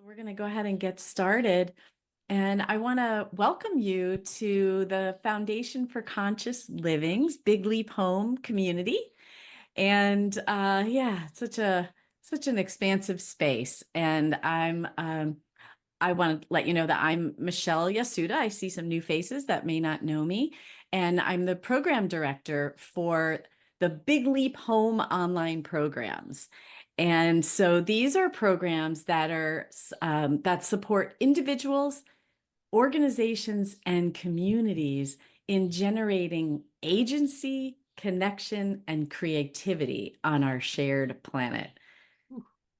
We're going to go ahead and get started. And I want to welcome you to the Foundation for Conscious Living's Big Leap Home community. And yeah, it's such an expansive space. And I want to let you know that I'm Michelle Yasuda. I see some new faces that may not know me. And I'm the program director for the Big Leap Home online programs. And so these are programs that are that support individuals, organizations, and communities in generating agency, connection, and creativity on our shared planet.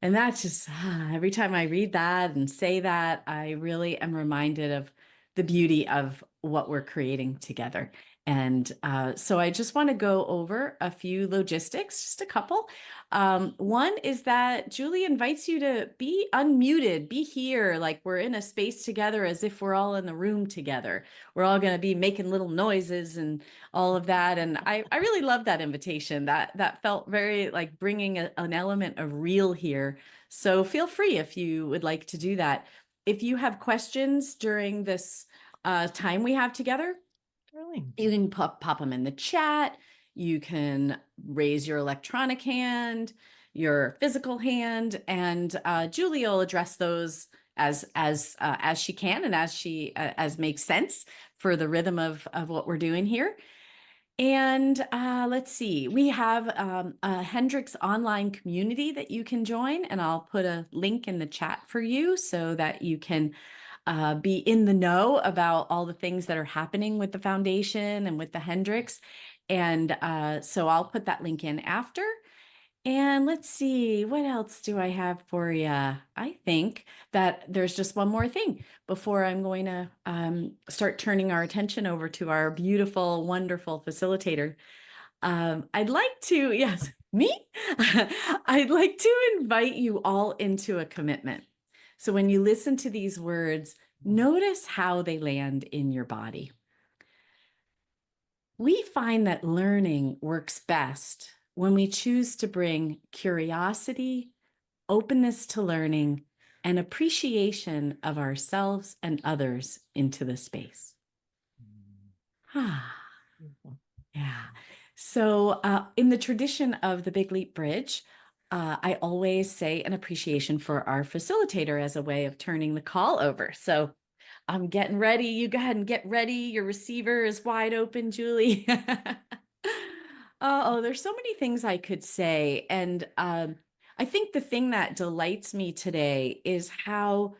And that's just every time I read that and say that, I really am reminded of the beauty of what we're creating together. And so I just want to go over a few logistics, just a couple. One is that Julie invites you to be unmuted, be here, like we're in a space together as if we're all in the room together. We're all going to be making little noises and all of that. And I really love that invitation. That felt very like bringing an element of real here. So feel free if you would like to do that. If you have questions during this time we have together, Really? you can pop them in the chat. You can raise your electronic hand, your physical hand, and Julie will address those as she can and as makes sense for the rhythm of what we're doing here. And let's see, we have a Hendrix online community that you can join, and I'll put a link in the chat for you so that you can be in the know about all the things that are happening with the foundation and with the Hendrix. And so I'll put that link in after. And let's see, what else do I have for you? I think that there's just one more thing before I'm going to start turning our attention over to our beautiful, wonderful facilitator. I'd like to, yes, me? I'd like to invite you all into a commitment. So when you listen to these words, notice how they land in your body. We find that learning works best when we choose to bring curiosity, openness to learning, and appreciation of ourselves and others into the space. Ah, yeah. So, in the tradition of the Big Leap Bridge, I always say an appreciation for our facilitator as a way of turning the call over. So, I'm getting ready. You go ahead and get ready. Your receiver is wide open, Julie. Oh, there's so many things I could say. And I think the thing that delights me today is how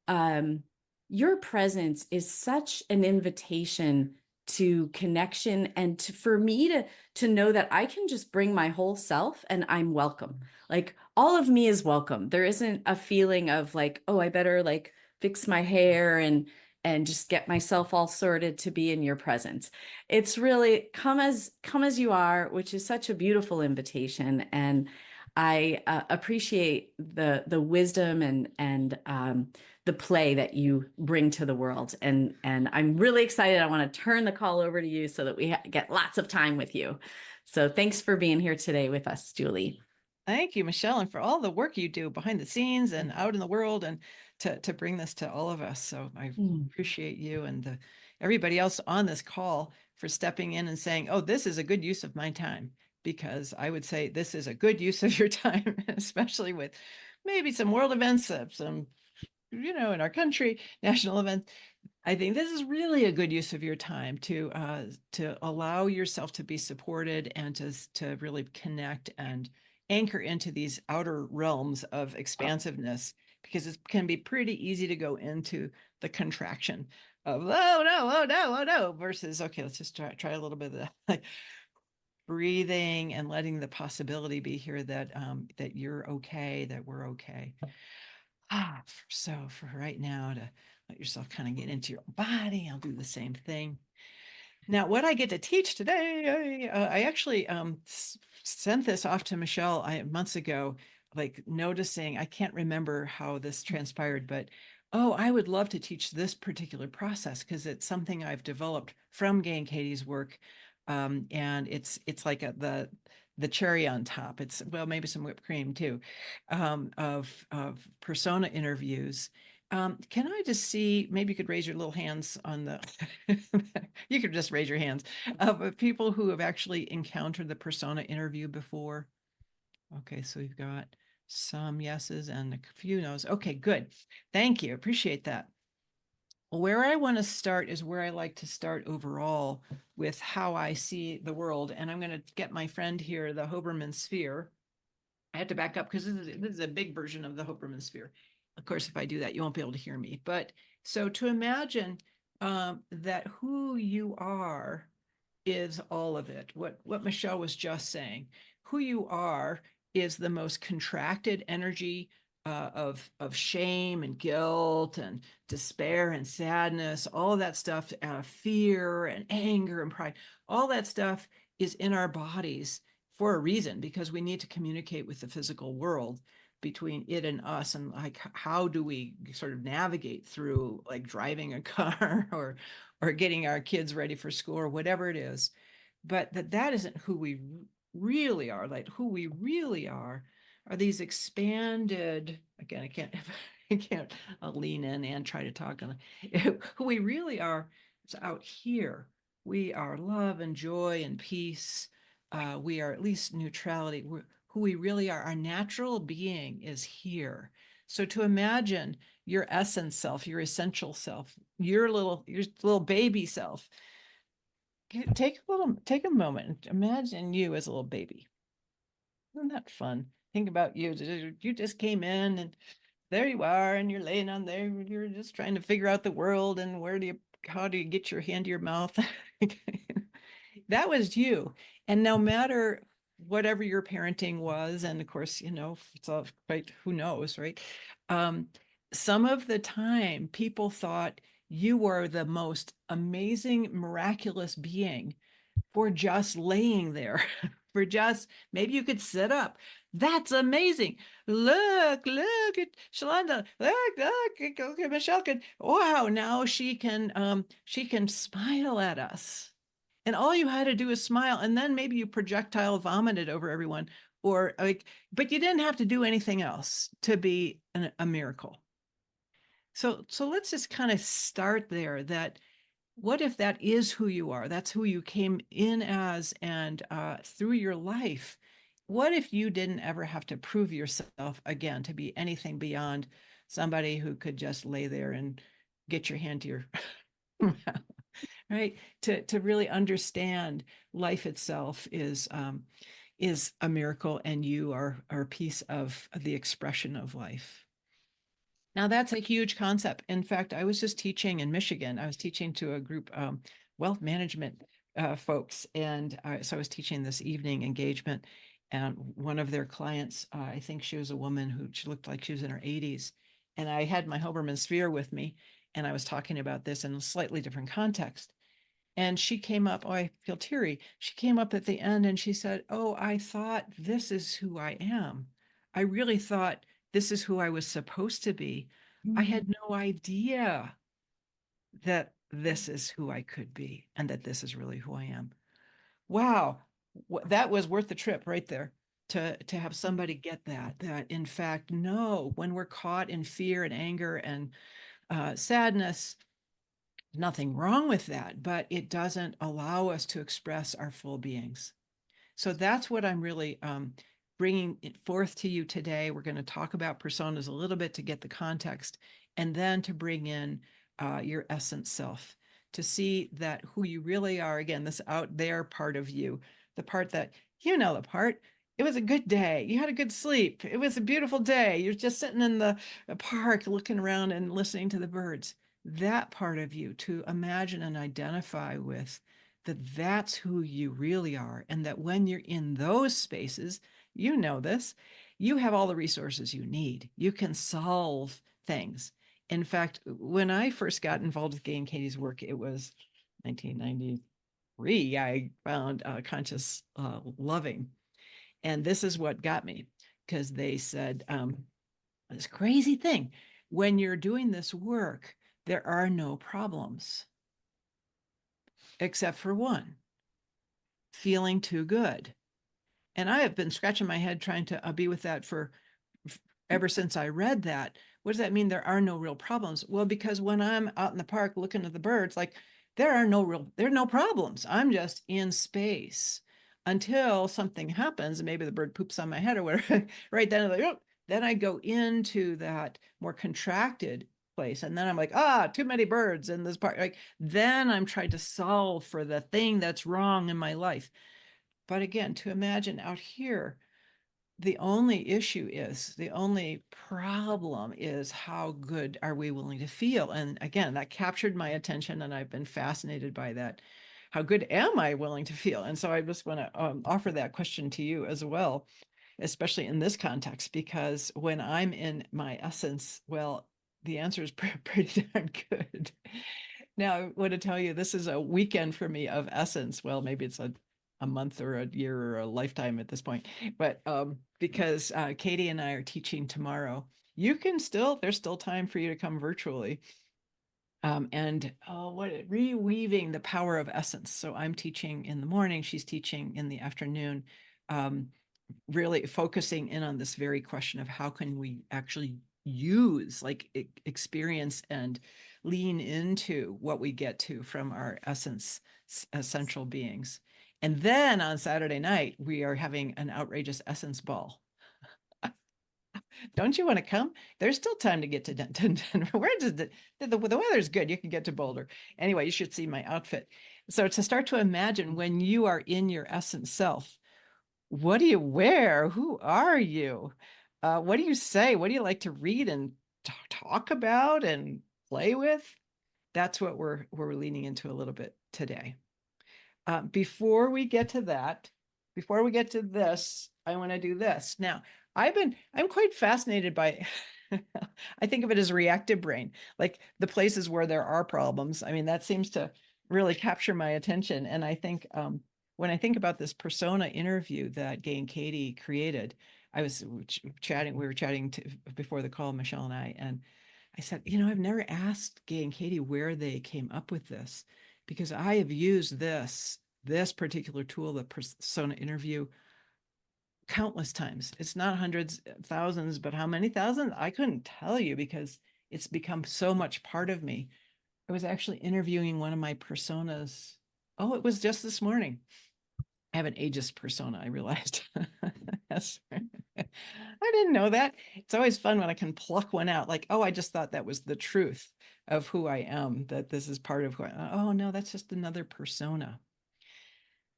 um, your presence is such an invitation to connection and for me to know that I can just bring my whole self and I'm welcome. Like all of me is welcome. There isn't a feeling of like, oh, I better like fix my hair and just get myself all sorted to be in your presence. It's really come as you are, which is such a beautiful invitation. And I appreciate the wisdom and the play that you bring to the world. And I'm really excited. I want to turn the call over to you so that we get lots of time with you. So thanks for being here today with us, Julie. Thank you, Michelle, and for all the work you do behind the scenes and out in the world and to bring this to all of us. So I Mm. appreciate you and everybody else on this call for stepping in and saying, oh, this is a good use of my time, because I would say this is a good use of your time, especially with maybe some world events, some, in our country, national events. I think this is really a good use of your time to allow yourself to be supported and to really connect and anchor into these outer realms of expansiveness, because it can be pretty easy to go into the contraction of oh no, versus okay, let's just try a little bit of that, like breathing and letting the possibility be here that that you're okay, that we're okay. So for right now, to let yourself kind of get into your body, I'll do the same thing. Now, what I get to teach today, I actually sent this off to Michelle months ago, like noticing, I can't remember how this transpired, but oh, I would love to teach this particular process because it's something I've developed from Gay and Katie's work. And it's like the cherry on top. It's, well, maybe some whipped cream too, of persona interviews. Can I just see, maybe you could raise your little hands on the, you could just raise your hands of people who have actually encountered the persona interview before. Okay, so we've got some yeses and a few no's. Okay, good. Thank you. Appreciate that. Where I want to start is where I like to start overall with how I see the world. And I'm going to get my friend here, the Hoberman sphere. I have to back up because this is a big version of the Hoberman sphere. Of course, if I do that, you won't be able to hear me. But so to imagine that who you are is all of it. What Michelle was just saying, who you are is the most contracted energy of shame and guilt and despair and sadness, all of that stuff, fear and anger and pride, all that stuff is in our bodies for a reason, because we need to communicate with the physical world between it and us. And like, how do we sort of navigate through like driving a car or getting our kids ready for school or whatever it is? But that isn't who we really are. Like, who we really are these expanded, again, I can't I can't lean in and try to talk on who we really are is out here. We are love and joy and peace. We are at least neutrality. Who we really are, our natural being is here. So to imagine your essence self, your essential self, your little baby self, take a moment. Imagine you as a little baby. Isn't that fun? Think about you. You just came in and there you are, and you're laying on there. You're just trying to figure out the world and how do you get your hand to your mouth? That was you. And no matter whatever your parenting was, and of course, it's all right, who knows, right? Um, some of the time people thought you were the most amazing, miraculous being for just laying there, for just, maybe you could sit up. That's amazing. Look at Shalanda. Look, Michelle can, wow, now she can smile at us. And all you had to do is smile. And then maybe you projectile vomited over everyone, or like, but you didn't have to do anything else to be a miracle. So let's just kind of start there, that what if that is who you are? That's who you came in as, and through your life. What if you didn't ever have to prove yourself again to be anything beyond somebody who could just lay there and get your hand to your right? To really understand life itself is a miracle, and you are a piece of the expression of life. Now, that's a huge concept. In fact, I was just teaching in Michigan. I was teaching to a group, wealth management folks. And so I was teaching this evening engagement. And one of their clients, I think she was a woman who she looked like she was in her 80s. And I had my Hoberman sphere with me. And I was talking about this in a slightly different context. And she came up, oh, I feel teary. She came up at the end and she said, oh, I thought this is who I am. I really thought this is who I was supposed to be. I Mm. had no idea that this is who I could be and that this is really who I am. Wow, that was worth the trip right there, to have somebody get that in fact, no, when we're caught in fear and anger and sadness, nothing wrong with that, but it doesn't allow us to express our full beings. So that's what I'm really bringing it forth to you today. We're going to talk about personas a little bit to get the context, and then to bring in your essence self, to see that who you really are. Again, this out there part of you, the part that, the part, it was a good day. You had a good sleep. It was a beautiful day. You're just sitting in the park looking around and listening to the birds. That part of you, to imagine and identify with, that's who you really are. And that when you're in those spaces, this, you have all the resources you need. You can solve things. In fact, when I first got involved with Gay and Katie's work, it was 1993. I found conscious loving. And this is what got me, because they said this crazy thing: when you're doing this work, there are no problems except for one: feeling too good. And I have been scratching my head trying to be with that for ever since I read that. What does that mean? There are no real problems. Well, because when I'm out in the park looking at the birds, like there are no problems. I'm just in space until something happens and maybe the bird poops on my head or whatever. Right then, like, oh, then I go into that more contracted place. And then I'm like, too many birds in this park. Like then I'm trying to solve for the thing that's wrong in my life. But again, to imagine out here, the only problem is how good are we willing to feel? And again, that captured my attention, and I've been fascinated by that. How good am I willing to feel? And so I just want to offer that question to you as well, especially in this context, because when I'm in my essence, well, the answer is pretty darn good. Now, I want to tell you, this is a weekend for me of essence. Well, maybe it's a month or a year or a lifetime at this point, but because Katie and I are teaching tomorrow, there's still time for you to come virtually. And reweaving the power of essence. So I'm teaching in the morning, she's teaching in the afternoon, um, really focusing in on this very question of how can we actually use, like, experience and lean into what we get to from our essence, essential beings. And then on Saturday night, we are having an outrageous essence ball. Don't you want to come? There's still time to get to Denver. Where does the weather's good? You can get to Boulder. Anyway, you should see my outfit. So to start to imagine when you are in your essence self, what do you wear? Who are you? What do you say? What do you like to read and talk about and play with? That's what we're leaning into a little bit today. Before we get to that, before we get to this, I want to do this. Now, I'm quite fascinated by, I think of it as reactive brain, like the places where there are problems. I mean, that seems to really capture my attention. And I think when I think about this persona interview that Gay and Katie created, I was chatting, we were chatting before the call, Michelle and I said, I've never asked Gay and Katie where they came up with this, because I have used this particular tool, the persona interview, countless times. It's not hundreds, thousands, but how many thousands? I couldn't tell you because it's become so much part of me. I was actually interviewing one of my personas. Oh, it was just this morning. I have an ageist persona, I realized. Yes. I didn't know that. It's always fun when I can pluck one out, like, oh, I just thought that was the truth of who I am, that this is part of who I am. Oh, no, that's just another persona.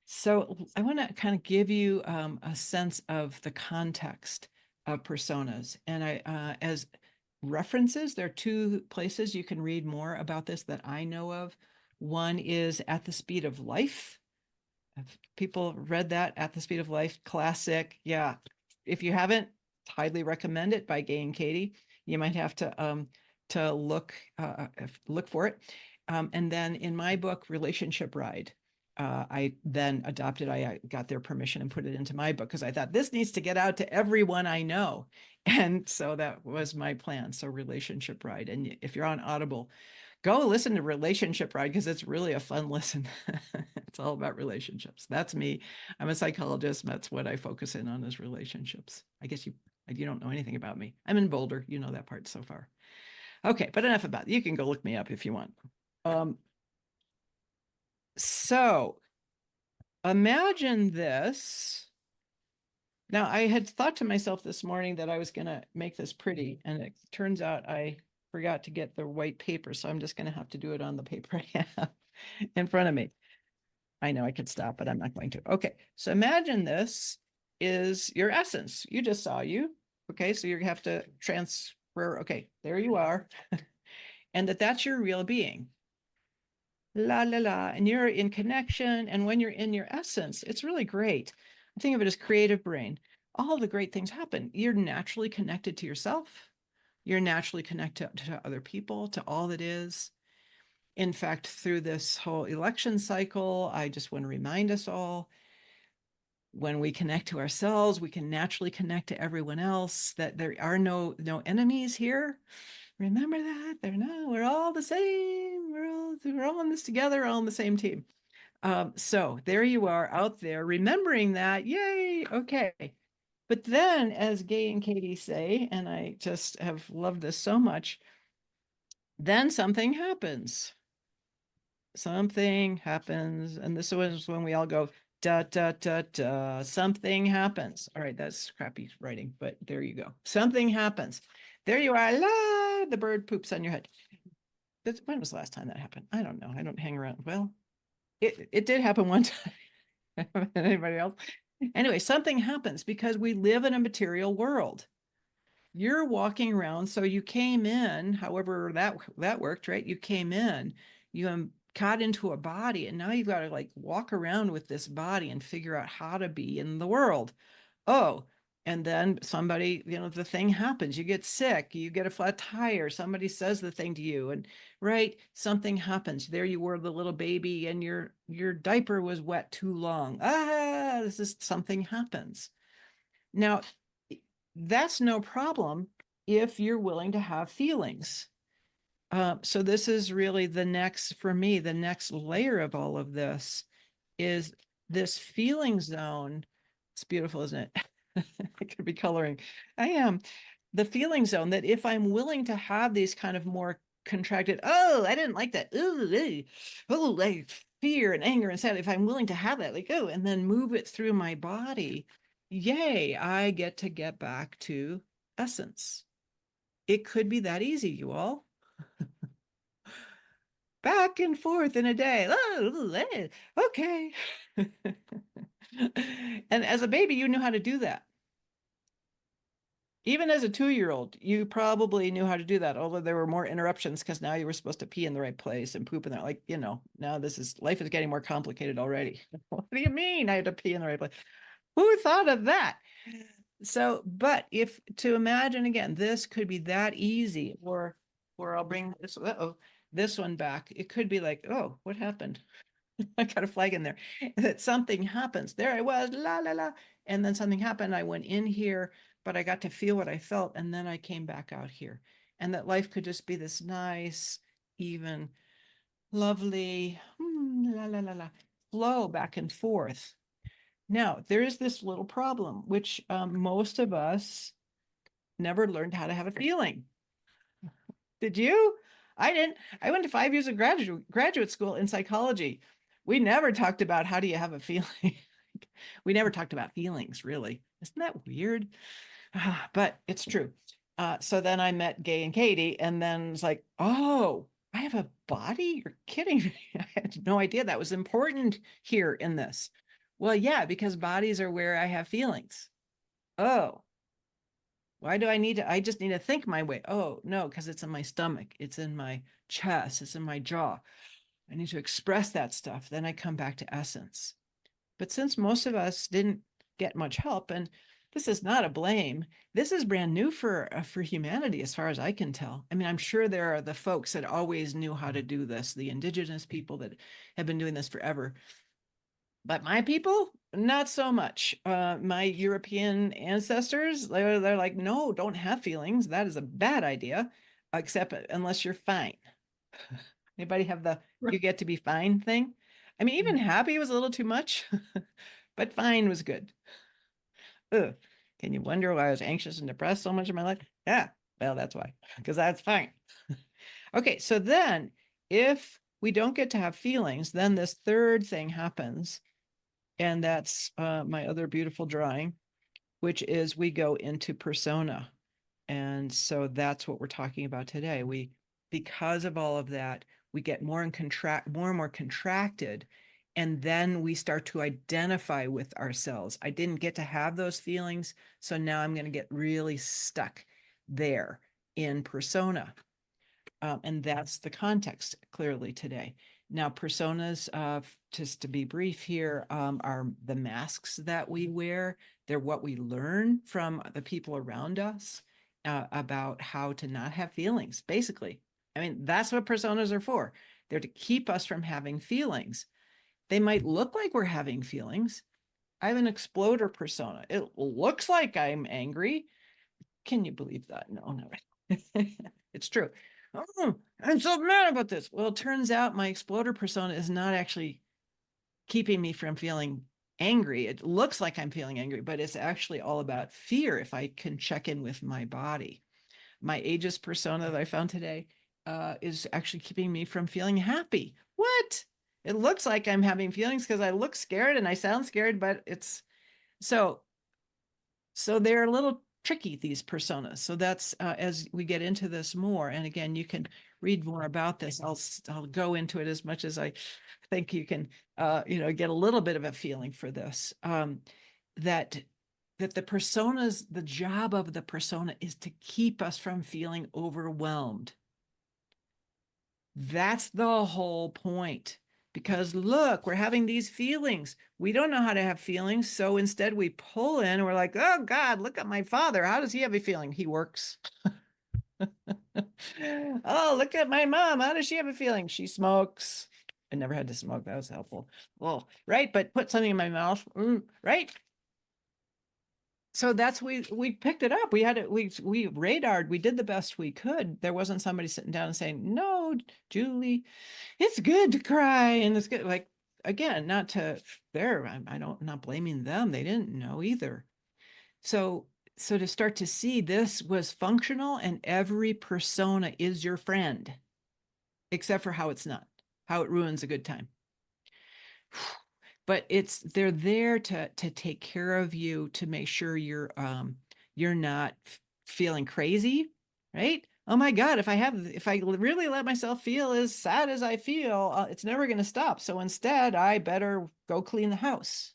So I want to kind of give you a sense of the context of personas. And as references, there are two places you can read more about this that I know of. One is At the Speed of Life. Have people read that? At the Speed of Life, classic. Yeah. If you haven't, highly recommend it, by Gay and Katie. You might have to look for it. And then in my book, Relationship Ride, I then adopted, I got their permission and put it into my book because I thought this needs to get out to everyone I know. And so that was my plan. So Relationship Ride. And if you're on Audible, go listen to Relationship Ride because it's really a fun listen. It's all about relationships. That's me. I'm a psychologist. That's what I focus in on, is relationships. I guess you don't know anything about me. I'm in Boulder. You know that part so far. Okay, but enough about it. You can go look me up if you want. So imagine this. Now, I had thought to myself this morning that I was going to make this pretty, and it turns out I forgot to get the white paper, so I'm just going to have to do it on the paper I have in front of me. I know I could stop, but I'm not going to. Okay, so imagine this is your essence. You just saw you. Okay, so you have to transfer. Okay, there you are. And that's your real being. La, la, la. And you're in connection. And when you're in your essence, it's really great. I think of it as creative brain. All the great things happen. You're naturally connected to yourself. You're naturally connected to other people, to all that is. In fact, through this whole election cycle, I just want to remind us all, when we connect to ourselves, we can naturally connect to everyone else, that there are no enemies here. Remember that. We're all the same. We're all in this together, all on the same team. So there you are out there remembering that. Yay. Okay. But then, as Gay and Katie say, and I just have loved this so much, then something happens. Something happens. And this was when we all go, da, da, da, da. Something happens. All right, that's crappy writing, but there you go. Something happens. There you are. La, the bird poops on your head. When was the last time that happened? I don't know. I don't hang around. Well, it did happen one time. Anybody else? Anyway, something happens because we live in a material world. You're walking around, so you came in, however that worked, right? You came in, you got into a body, and now you've got to like walk around with this body and figure out how to be in the world. Oh, and then somebody, the thing happens. You get sick, you get a flat tire, somebody says the thing to you, and right, something happens. There you were, the little baby, and your diaper was wet too long. This is something happens. Now, that's no problem if you're willing to have feelings. So this is really for me, the next layer of all of this is this feeling zone. It's beautiful, isn't it? I could be coloring. I am. The feeling zone that if I'm willing to have these kind of more contracted, oh, I didn't like that. Oh, like fear and anger and sadness. If I'm willing to have that, like, oh, and then move it through my body, yay, I get back to essence. It could be that easy, you all. Back and forth in a day. Oh, okay. And as a baby, you knew how to do that. Even as a 2-year-old, you probably knew how to do that, although there were more interruptions because now you were supposed to pee in the right place and poop in there. Like, now life is getting more complicated already. What do you mean I had to pee in the right place? Who thought of that? So, but if to imagine again, this could be that easy, or I'll bring this one back. It could be like, oh, what happened? I got a flag in there. That something happens. There I was, la la la. And then something happened. I went in here, but I got to feel what I felt. And then I came back out here. And that life could just be this nice, even, lovely, la la la la, flow back and forth. Now, there is this little problem, which most of us never learned how to have a feeling. Did you? I didn't. I went to 5 years of graduate school in psychology. We never talked about how do you have a feeling. We never talked about feelings, really. Isn't that weird? But it's true. So then I met Gay and Katie, and then it's like, oh, I have a body? You're kidding me. I had no idea that was important here in this. Well, yeah, because bodies are where I have feelings. Oh, why do I just need to think my way. Oh, no, because it's in my stomach. It's in my chest. It's in my jaw. I need to express that stuff. Then I come back to essence. But since most of us didn't get much help, and this is not a blame, this is brand new for humanity, as far as I can tell. I mean, I'm sure there are the folks that always knew how to do this, the indigenous people that have been doing this forever. But my people, not so much. My European ancestors, they're like, no, don't have feelings. That is a bad idea, except unless you're fine. Anybody have the you get to be fine thing? I mean, even happy was a little too much, but fine was good. Ugh. Can you wonder why I was anxious and depressed so much in my life? Yeah, well, that's why, because that's fine. Okay, so then if we don't get to have feelings, then this third thing happens. And that's my other beautiful drawing, which is we go into persona. And so that's what we're talking about today. Because of all of that, we get more and more contracted. And then we start to identify with ourselves. I didn't get to have those feelings. So now I'm going to get really stuck there in persona. And that's the context clearly today. Now, personas, just to be brief here, are the masks that we wear. They're what we learn from the people around us about how to not have feelings, basically. I mean, that's what personas are for. They're to keep us from having feelings. They might look like we're having feelings. I have an exploder persona. It looks like I'm angry. Can you believe that? No, no. It's true. Oh, I'm so mad about this. Well, it turns out my exploder persona is not actually keeping me from feeling angry. It looks like I'm feeling angry, but it's actually all about fear if I can check in with my body. My ageist persona that I found today is actually keeping me from feeling happy. What? It looks like I'm having feelings because I look scared and I sound scared, but it's so they're a little tricky, these personas. So that's as we get into this more, and again, you can read more about this. I'll go into it as much as I think you can get a little bit of a feeling for this. That the personas, the job of the persona is to keep us from feeling overwhelmed. That's the whole point. Because look, we're having these feelings. We don't know how to have feelings. So instead, we pull in and we're like, oh God, look at my father. How does he have a feeling? He works. Oh, look at my mom. How does she have a feeling? She smokes. I never had to smoke. That was helpful. Well, right. But put something in my mouth. Right. So that's we picked it up. We had it. We radared. We did the best we could. There wasn't somebody sitting down and saying, "No, Julie, it's good to cry," and it's good. Like again, not to there. I don't not blaming them. They didn't know either. So to start to see this was functional, and every persona is your friend, except for how it's not, how it ruins a good time. But they're there to take care of you, to make sure you're not feeling crazy, right? Oh my God, if I really let myself feel as sad as I feel, it's never going to stop. So instead, I better go clean the house,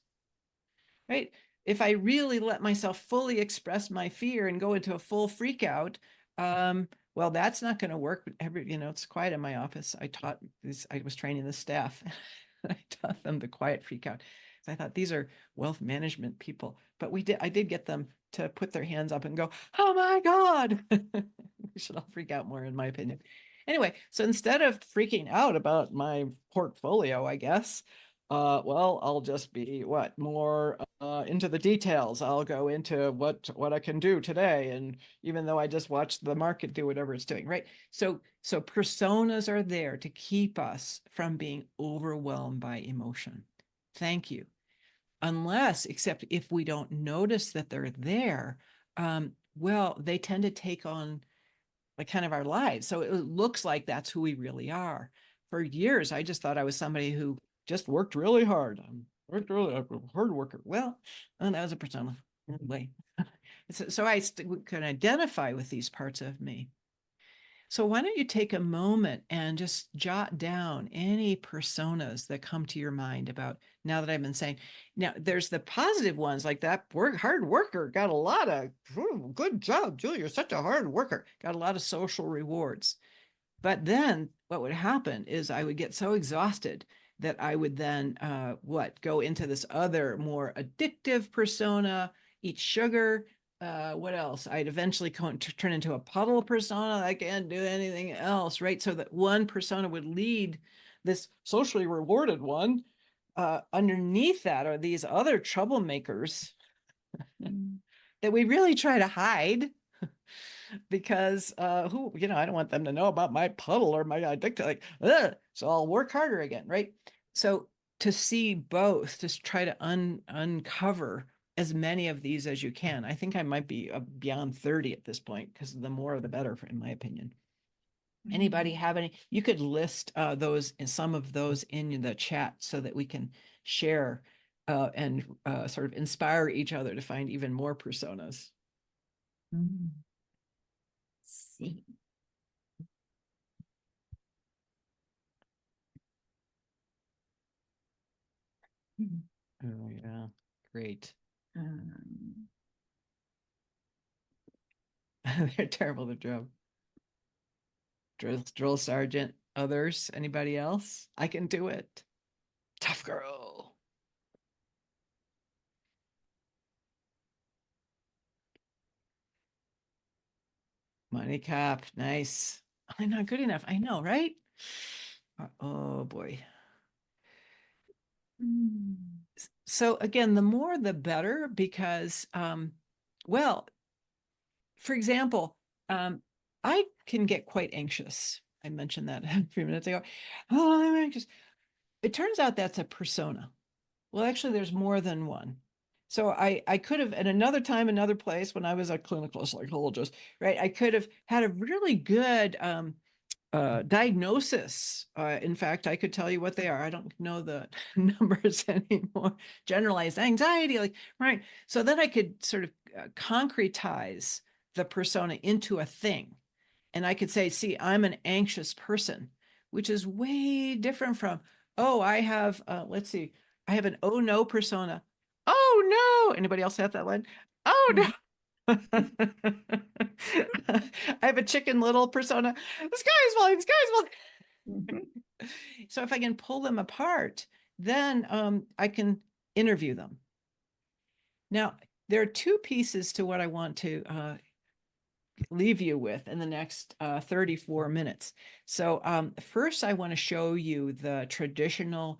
right? If I really let myself fully express my fear and go into a full freak out, well, that's not going to work. It's quiet in my office. I was training the staff. I taught them the quiet freak out. So I thought these are wealth management people, but I did get them to put their hands up and go, oh my God. We should all freak out more, in my opinion. Anyway, so instead of freaking out about my portfolio, I guess, well, I'll just be more into the details. I'll go into what I can do today, and even though I just watched the market do whatever it's doing, right? So personas are there to keep us from being overwhelmed by emotion. Thank you. Except if we don't notice that they're there, well, they tend to take on like kind of our lives. So it looks like that's who we really are. For years, I just thought I was somebody who just worked really hard. Worked really a hard worker. Well, and that was a persona. Anyway, so I can identify with these parts of me. So why don't you take a moment and just jot down any personas that come to your mind about now that I've been saying. Now, there's the positive ones like that hard worker, got a lot of good job, Julie, you're such a hard worker, got a lot of social rewards. But then what would happen is I would get so exhausted that I would then go into this other more addictive persona, eat sugar. What else? I'd eventually turn into a puddle persona. I can't do anything else, right? So that one persona would lead this socially rewarded one. Underneath that are these other troublemakers that we really try to hide because I don't want them to know about my puddle or my addicted. Like, ugh, so I'll work harder again, right? So to see both, just try to uncover as many of these as you can. I think I might be beyond 30 at this point, because the more the better, in my opinion. Anybody have any? You could list some of those in the chat so that we can share and sort of inspire each other to find even more personas. See. Oh yeah, great. They're terrible at their job. Drill sergeant. Others? Anybody else? I can do it. Tough girl. Money cop. Nice. I'm not good enough. I know, right? Oh boy. So again, the more the better, because well, for example, I can get quite anxious. I mentioned that a few minutes ago. Oh, I'm anxious. It turns out that's a persona. Well, actually, there's more than one. So I could have, at another time, another place, when I was a clinical psychologist, right? I could have had a really good diagnosis. In fact, I could tell you what they are. I don't know the numbers anymore. Generalized anxiety, like, right. So then I could sort of concretize the persona into a thing. And I could say, see, I'm an anxious person, which is way different from, oh, I have, let's see, I have an oh no persona. Oh no. Anybody else have that one? Oh no. Mhm. I have a chicken little persona. The sky is falling, the sky is falling. Mhm. So if I can pull them apart, then I can interview them. Now, there are two pieces to what I want to leave you with in the next 34 minutes. So first, I want to show you the traditional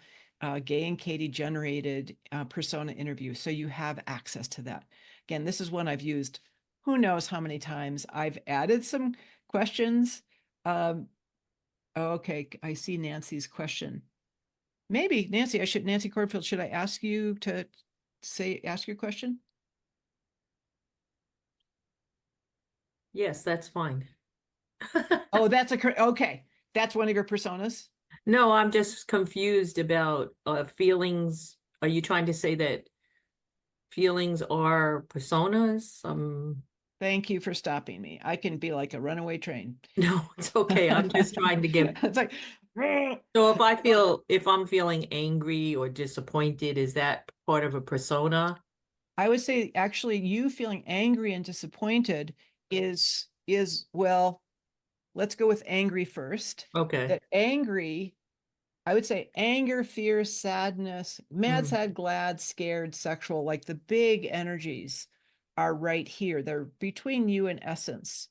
Gay and Katie generated persona interview. So you have access to that. Again, this is one I've used who knows how many times. I've added some questions. Okay, I see Nancy's question. Maybe Nancy, Nancy Cordfield, should I ask you to ask your question? Yes, that's fine. Oh, okay. That's one of your personas. No, I'm just confused about feelings. Are you trying to say that feelings are personas? Thank you for stopping me. I can be like a runaway train. No, it's okay. I'm just trying to get. It's like, So if I'm feeling angry or disappointed, is that part of a persona? I would say actually you feeling angry and disappointed is well, let's go with angry first. Okay. That angry, I would say anger, fear, sadness, mad, Mm. sad, glad, scared, sexual, like the big energies are right here. They're between you and essence.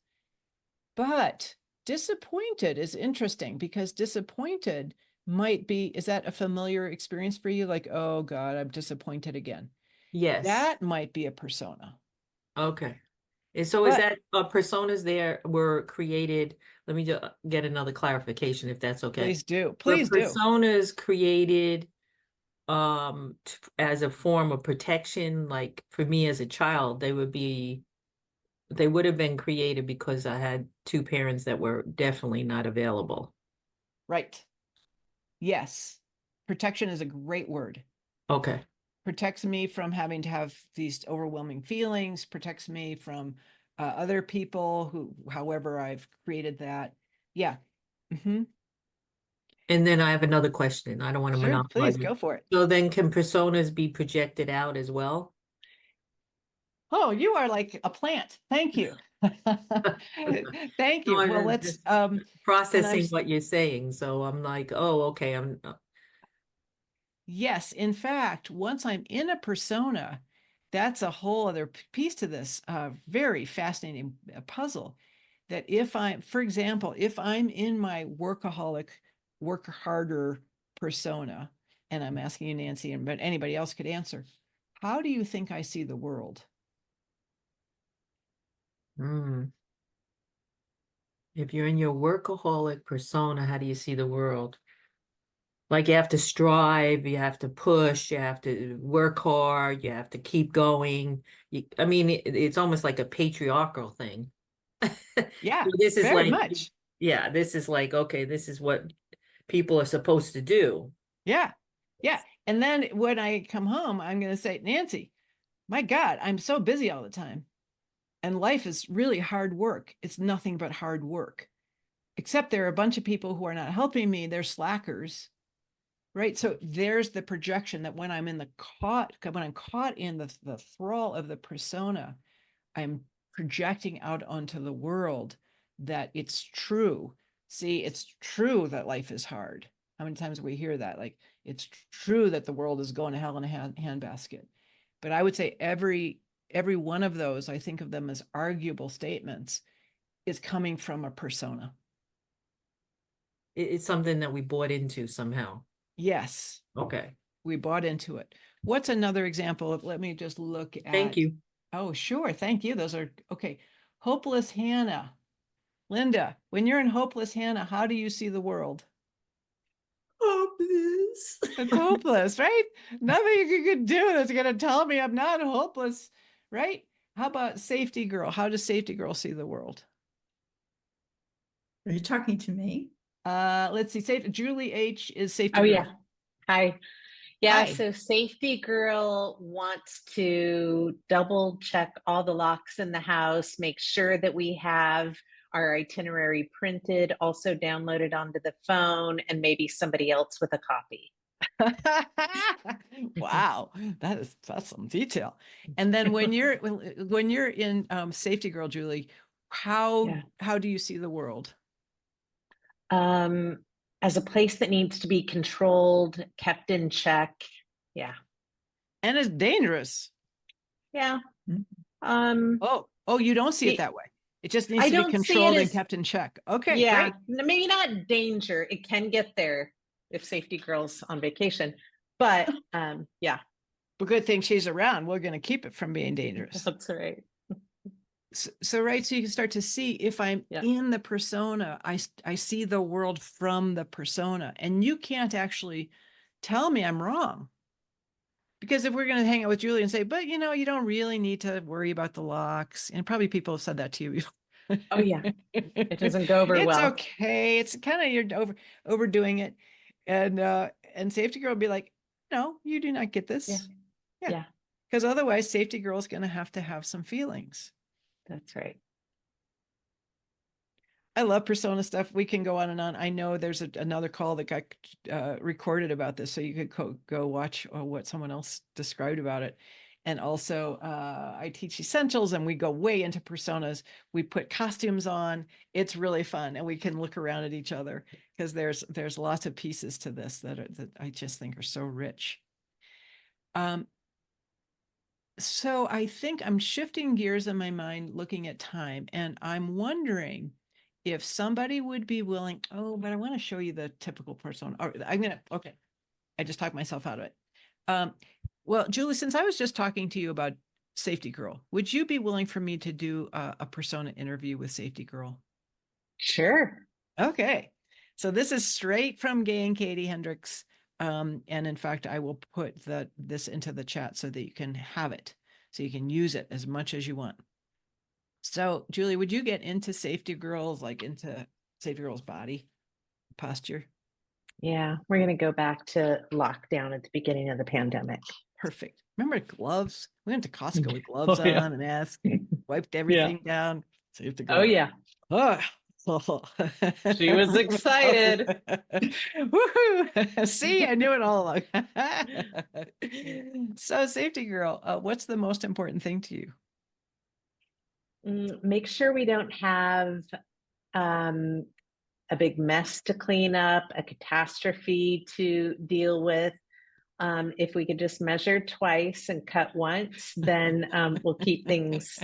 But disappointed is interesting because disappointed might be, is that a familiar experience for you? Like, oh God, I'm disappointed again. Yes. That might be a persona. Okay. And so is But that personas there were created? Let me just get another clarification if that's okay. please do, Were please do. personas created as a form of protection? Like for me as a child, they would have been created because I had two parents that were definitely not available. Right. Yes. Protection is a great word. Okay. Protects me from having to have these overwhelming feelings, protects me from other people who, however, I've created that. Yeah. Hmm. And then I have another question. I don't want to Sure. monopolize Please you. go for it. So then can personas be projected out as well? Oh, you are like a plant. Thank you. Thank No, you. Well, I'm let's just and I'm processing what you're saying. So I'm like, oh, okay. yes, in fact, once I'm in a persona, that's a whole other piece to this very fascinating puzzle. That if I'm, for example, if I'm in my workaholic, work harder persona, and I'm asking you, Nancy, and but anybody else could answer, how do you think I see the world? Mm. If you're in your workaholic persona, how do you see the world? Like you have to strive, you have to push, you have to work hard, you have to keep going. I mean, it's almost like a patriarchal thing. Yeah, This is very like, much. yeah, this is like, okay, this is what people are supposed to do. Yeah. Yeah. And then when I come home, I'm going to say, Nancy, my God, I'm so busy all the time. And life is really hard work. It's nothing but hard work. Except there are a bunch of people who are not helping me. They're slackers, right? So there's the projection that when I'm caught in the thrall of the persona, I'm projecting out onto the world that it's true. See, it's true that life is hard. How many times we hear that? Like, it's true that the world is going to hell in a handbasket. But I would say every one of those, I think of them as arguable statements, is coming from a persona. It's something that we bought into somehow. Yes, Okay. we bought into it. What's another example of, let me just look Thank at, you. oh, sure. Thank you. Those are okay. Hopeless Hannah. Linda, when you're in Hopeless Hannah, how do you see the world? hopeless. It's hopeless, right? Nothing you could do that's going to tell me I'm not hopeless, right? How about safety girl? How does safety girl see the world? Are you talking to me? Let's see. Julie H is safety Oh, girl. yeah. Hi. Yeah, Hi. so Safety Girl wants to double check all the locks in the house, make sure that we have our itinerary printed, also downloaded onto the phone, and maybe somebody else with a copy. Wow, that's some detail. And then when you're in safety girl, Julie, Yeah. how do you see the world? Um, as a place that needs to be controlled, kept in check. Yeah. And it's dangerous. Yeah. Mhm. Oh, you don't see it It, that way. It just needs I to be don't see it controlled and as, kept in check. Okay, yeah, great. maybe not danger. It can get there if Safety Girl's on vacation. But yeah, But good thing she's around. We're going to keep it from being dangerous. that's right. So right, so you can start to see if I'm Yeah. in the persona, I see the world from the persona, and you can't actually tell me I'm wrong. Because if we're going to hang out with Julie and say, but you don't really need to worry about the locks, and probably people have said that to you. Oh yeah, it doesn't go over It's well. okay. It's kind of you're overdoing it, and safety girl will be like, no, you do not get this. Yeah. Yeah. Yeah, Because otherwise, safety girl is going to have some feelings. that's right. I love persona stuff. We can go on and on. I know there's another call that got recorded about this, so you could go watch what someone else described about it. And also, I teach essentials, and we go way into personas. We put costumes on. It's really fun, and we can look around at each other because there's lots of pieces to this that I just think are so rich. So I think I'm shifting gears in my mind, looking at time, and I'm wondering if somebody would be willing. Oh, but I want to show you the typical persona. Or okay. I just talked myself out of it. Well, Julie, since I was just talking to you about Safety Girl, would you be willing for me to do a persona interview with Safety Girl? Sure. Okay. So this is straight from Gay and Katie Hendricks. And in fact, I will put this into the chat so that you can have it, so you can use it as much as you want. So, Julie, would you get into Safety Girl's, like into Safety Girl's body posture? Yeah, we're going to go back to lockdown at the beginning of the pandemic. Perfect. Remember gloves? We went to Costco with gloves Oh, yeah. on and mask, wiped everything down. Safety Girl. Oh, yeah. Oh. She was excited. Woohoo! See, I knew it all along. So, Safety Girl, what's the most important thing to you? Make sure we don't have a big mess to clean up, a catastrophe to deal with. If we could just measure twice and cut once, then we'll keep things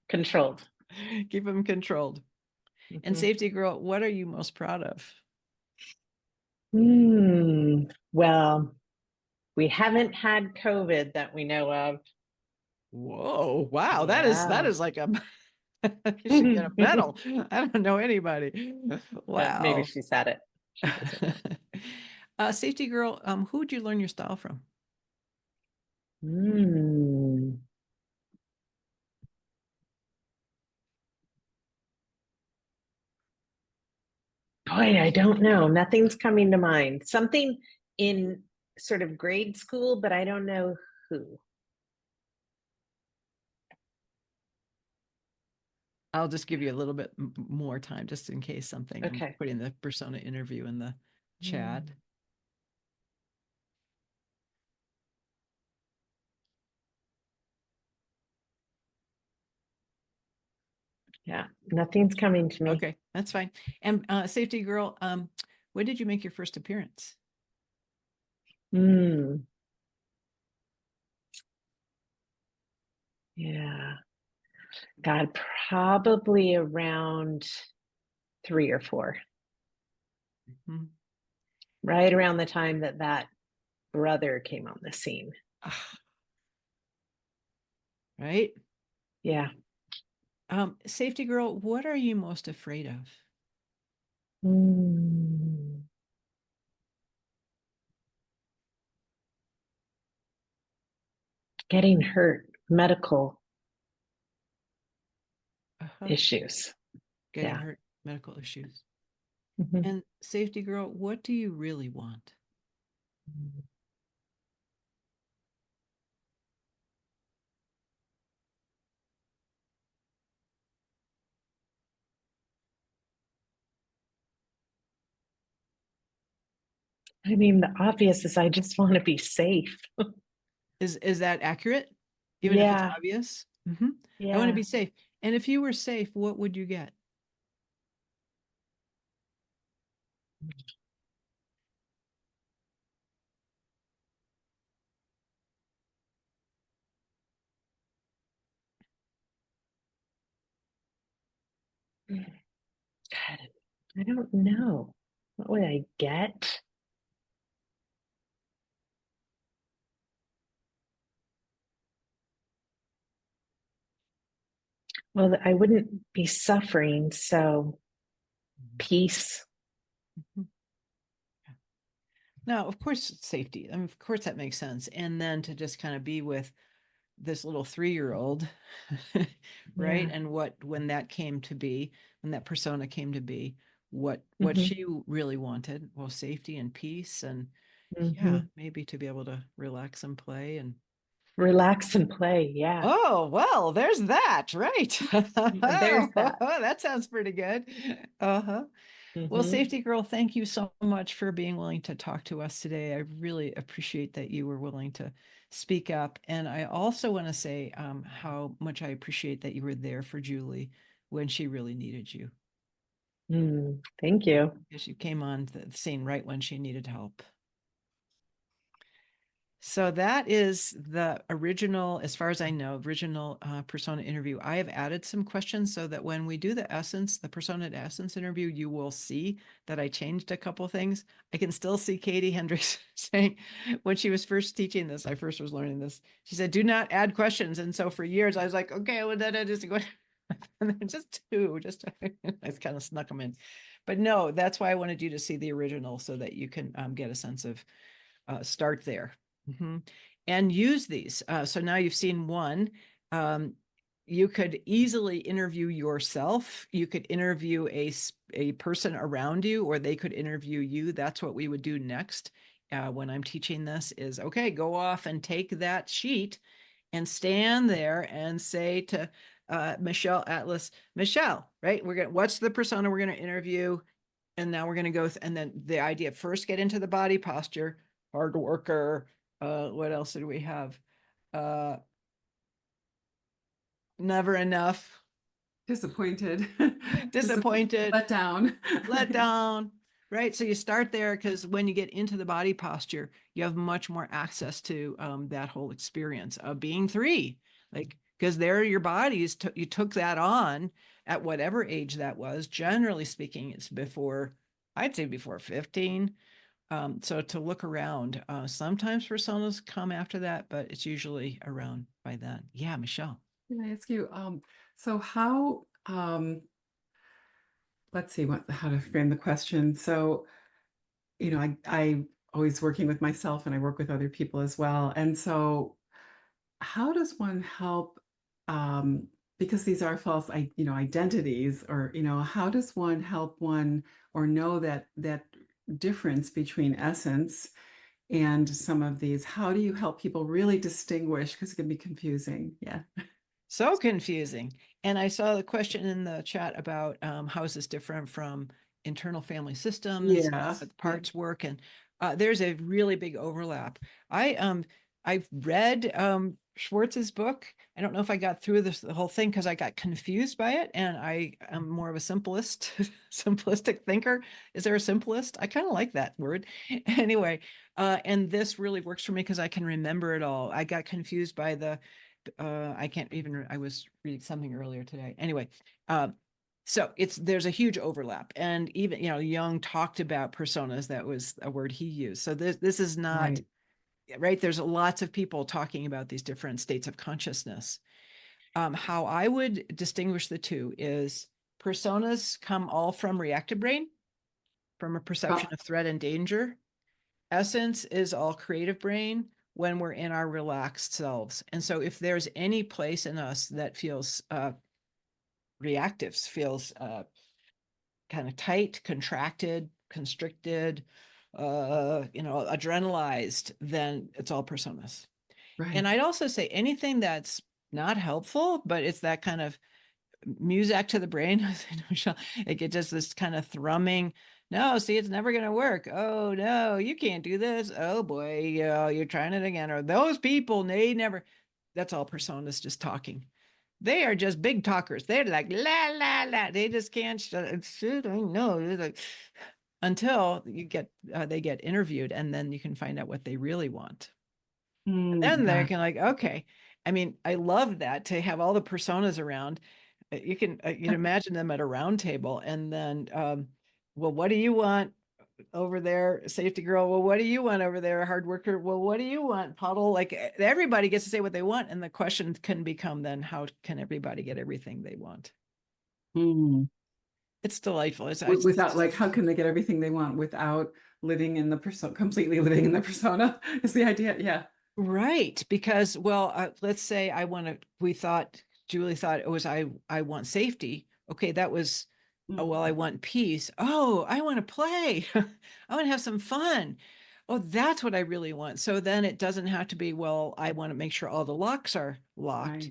controlled. Keep them controlled. And Mhm. Safety Girl, what are you most proud of? Well, we haven't had COVID that we know of. Whoa, wow, that Yeah. is like a you should get a medal. I don't know anybody. Maybe Wow. she's had it. She doesn't know. Safety Girl, who would you learn your style from? Hmm. Boy, I don't know. Nothing's coming to mind. Something in sort of grade school, but I don't know who. I'll just give you a little bit more time just in case something. I'm Okay. putting the persona interview in the chat. Yeah, nothing's coming to me. Okay, that's fine. And Safety Girl, when did you make your first appearance? Hmm. Yeah. God, probably around 3 or 4, Hmm. right around the time that that brother came on the scene. Right? Yeah. Safety Girl, what are you most afraid of? Hmm. getting hurt, medical Uh-huh. issues. Getting Yeah. hurt, medical issues. Mhm. And safety girl, what do you really want? I mean, the obvious is I just want to be safe. Is that accurate? Even if it's Yeah. obvious? Mm-hmm. I want to Yeah. be safe. And if you were safe, what would you get? God, I don't know. What would I get? Well, I wouldn't be suffering, so peace. Mhm. Now, of course, safety. I mean, of course, that makes sense. And then to just kind of be with this little 3-year-old, right? Yeah. And when that came to be, when that persona came to be, what Hmm. she really wanted, well, safety and peace, and yeah, Hmm. maybe to be able to relax and play and Relax and play. Yeah. oh, well, there's that, right? There's that. That sounds pretty good. Uh-huh. Well, Hmm. Safety Girl, thank you so much for being willing to talk to us today. I really appreciate that you were willing to speak up. And I also want to say how much I appreciate that you were there for Julie when she really needed you. Thank you. Because you came on the scene right when she needed help. So that is the original, as far as I know, original persona interview. I have added some questions so that when we do the persona essence interview, you will see that I changed a couple things. I can still see Katie Hendricks saying when she was first teaching this, I first was learning this, she said, do not add questions. And so for years I was like, okay, well, then I just go, and then just two, just I kind of snuck them in. But no, that's why I wanted you to see the original so that you can get a sense of start there. And use these. So now you've seen one. You could easily interview yourself. You could interview a person around you, or they could interview you. That's what we would do next when I'm teaching this is, okay, go off and take that sheet and stand there and say to Michelle Atlas, Michelle, right? What's the persona we're going to interview? And now we're going to go, and then the idea first get into the body posture, hard worker. What else did we have? Never enough, Disappointed. disappointed, Let down. let down, right? So you start there because when you get into the body posture, you have much more access to that whole experience of being 3, like, because there your bodies, you took that on at whatever age that was. Generally speaking, it's before, I'd say before 15. So to look around, sometimes personas come after that, but it's usually around by then. Yeah, Michelle. Can I ask you, so how, let's see how to frame the question. So, I always working with myself and I work with other people as well. And so how does one help, um, because these are false, identities, or, how does one help one or know that difference between essence and some of these? How do you help people really distinguish? Because it can be confusing. Yeah. So confusing. And I saw the question in the chat about how is this different from internal family systems, Yeah. the parts work, and there's a really big overlap. I've read Schwartz's book. I don't know if I got through the whole thing because I got confused by it, and I am more of a simplist, simplistic thinker. Is there a simplist? I kind of like that word. Anyway, and this really works for me because I can remember it all. I got confused by I can't even, I was reading something earlier today. Anyway, so there's a huge overlap. And even, Jung talked about personas. That was a word he used. So this is not, right. There's lots of people talking about these different states of consciousness. How I would distinguish the two is personas come all from reactive brain, from a perception of threat and danger. Essence is all creative brain, when we're in our relaxed selves. And so if there's any place in us that feels reactive, feels kind of tight, contracted, constricted, adrenalized, then it's all personas. Right. And I'd also say anything that's not helpful, but it's that kind of music to the brain. It gets just this kind of thrumming. No, see, it's never going to work. Oh, no, you can't do this. Oh, boy, you're trying it again. Or those people, they never. That's all personas just talking. They are just big talkers. They're like, la, la, la. They just can't shut. I know. Like, until they get interviewed, and then you can find out what they really want. And then they can like, okay. I mean, I love that, to have all the personas around. You can imagine them at a round table, and then, well, what do you want over there, safety girl? Well, what do you want over there, hard worker? Well, what do you want, puddle? Like, everybody gets to say what they want, and the question can become then, how can everybody get everything they want? It's delightful. Without, like, how can they get everything they want without living in the persona, completely living in the persona, is the idea. Yeah. Right. Because, well, let's say Julie thought it was, I want safety. Okay. That was, oh, well, I want peace. Oh, I want to play. I want to have some fun. Oh, that's what I really want. So then it doesn't have to be, well, I want to make sure all the locks are locked.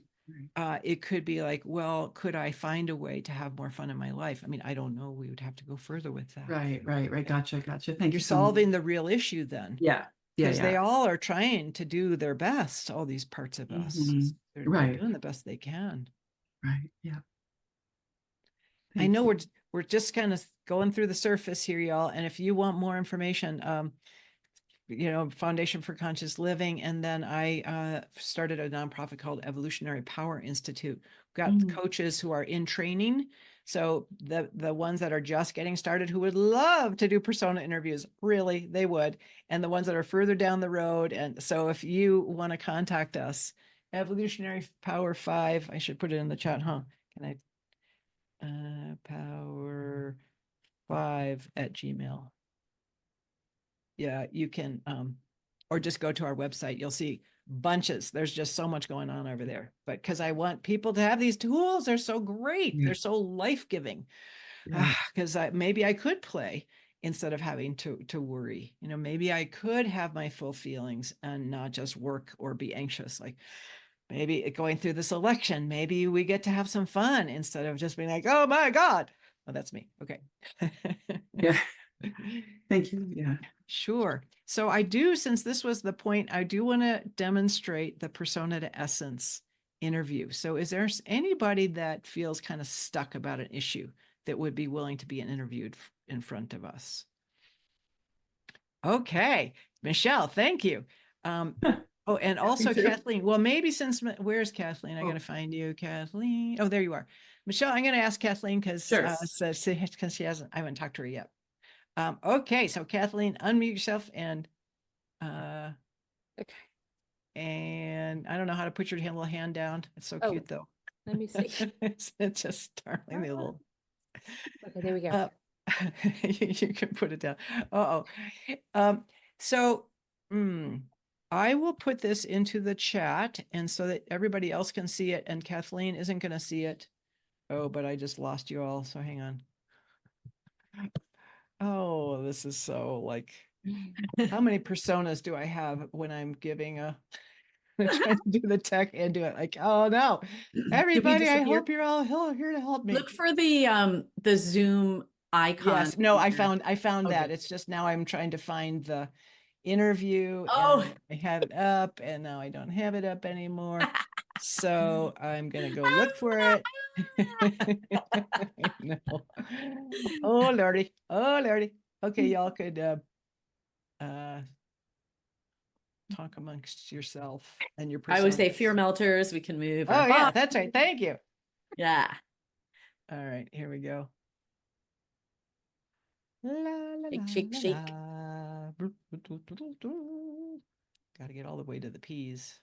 Right. It could be like, well, could I find a way to have more fun in my life? I mean, I don't know. We would have to go further with that. Right. Gotcha. Thank You're you so much. solving the real issue then. Yeah. Because they all are trying to do their best, all these parts of us. They're doing the best they can. Right. Yeah. I know we're just kind of going through the surface here, y'all. And if you want more information, Foundation for Conscious Living. And then I started a nonprofit called Evolutionary Power Institute. We've got coaches who are in training. So the ones that are just getting started, who would love to do persona interviews, really, they would. And the ones that are further down the road. And so if you want to contact us, Evolutionary Power 5, I should put it in the chat, huh? Can I? Power 5 at Gmail. Yeah, you can, or just go to our website. You'll see bunches. There's just so much going on over there. But because I want people to have these tools, they're so great. Yeah. They're so life-giving. Because maybe I could play instead of having to worry. Maybe I could have my full feelings and not just work or be anxious. Like, maybe going through this election, maybe we get to have some fun instead of just being like, oh my God. Oh, that's me. Okay. Yeah. Thank you. Yeah. Sure. So since this was the point, I do want to demonstrate the persona to essence interview. So is there anybody that feels kind of stuck about an issue that would be willing to be interviewed in front of us? Okay. Michelle, thank you. Oh, and also Kathleen. Well, maybe where's Kathleen? I got to find you, Kathleen. Oh, there you are. Michelle, I'm going to ask Kathleen because she hasn't, I haven't talked to her yet. Okay, so Kathleen, unmute yourself and okay. And I don't know how to put your little hand down. It's so cute though. Let me see. it's just darling little. Okay, there we go. You can put it down. So I will put this into the chat, and so that everybody else can see it, and Kathleen isn't going to see it. Oh, but I just lost you all, so hang on. Oh, this is so like, how many personas do I have when I'm giving trying to do the tech and do it? Like, oh no, everybody, I hope you're all here to help me. Look for the Zoom icon. Yes, no, I found Okay. that. It's just now I'm trying to find the interview. Oh, and I have it up, and now I don't have it up anymore. So I'm gonna go look for it. No. Oh lordy, oh lordy. Okay, y'all could talk amongst yourself and your I would say personas. fear melters. We can move. Oh yeah, that's right. Thank you. Yeah. All right, here we go. Shake, shake. Got to get all the way to the P's.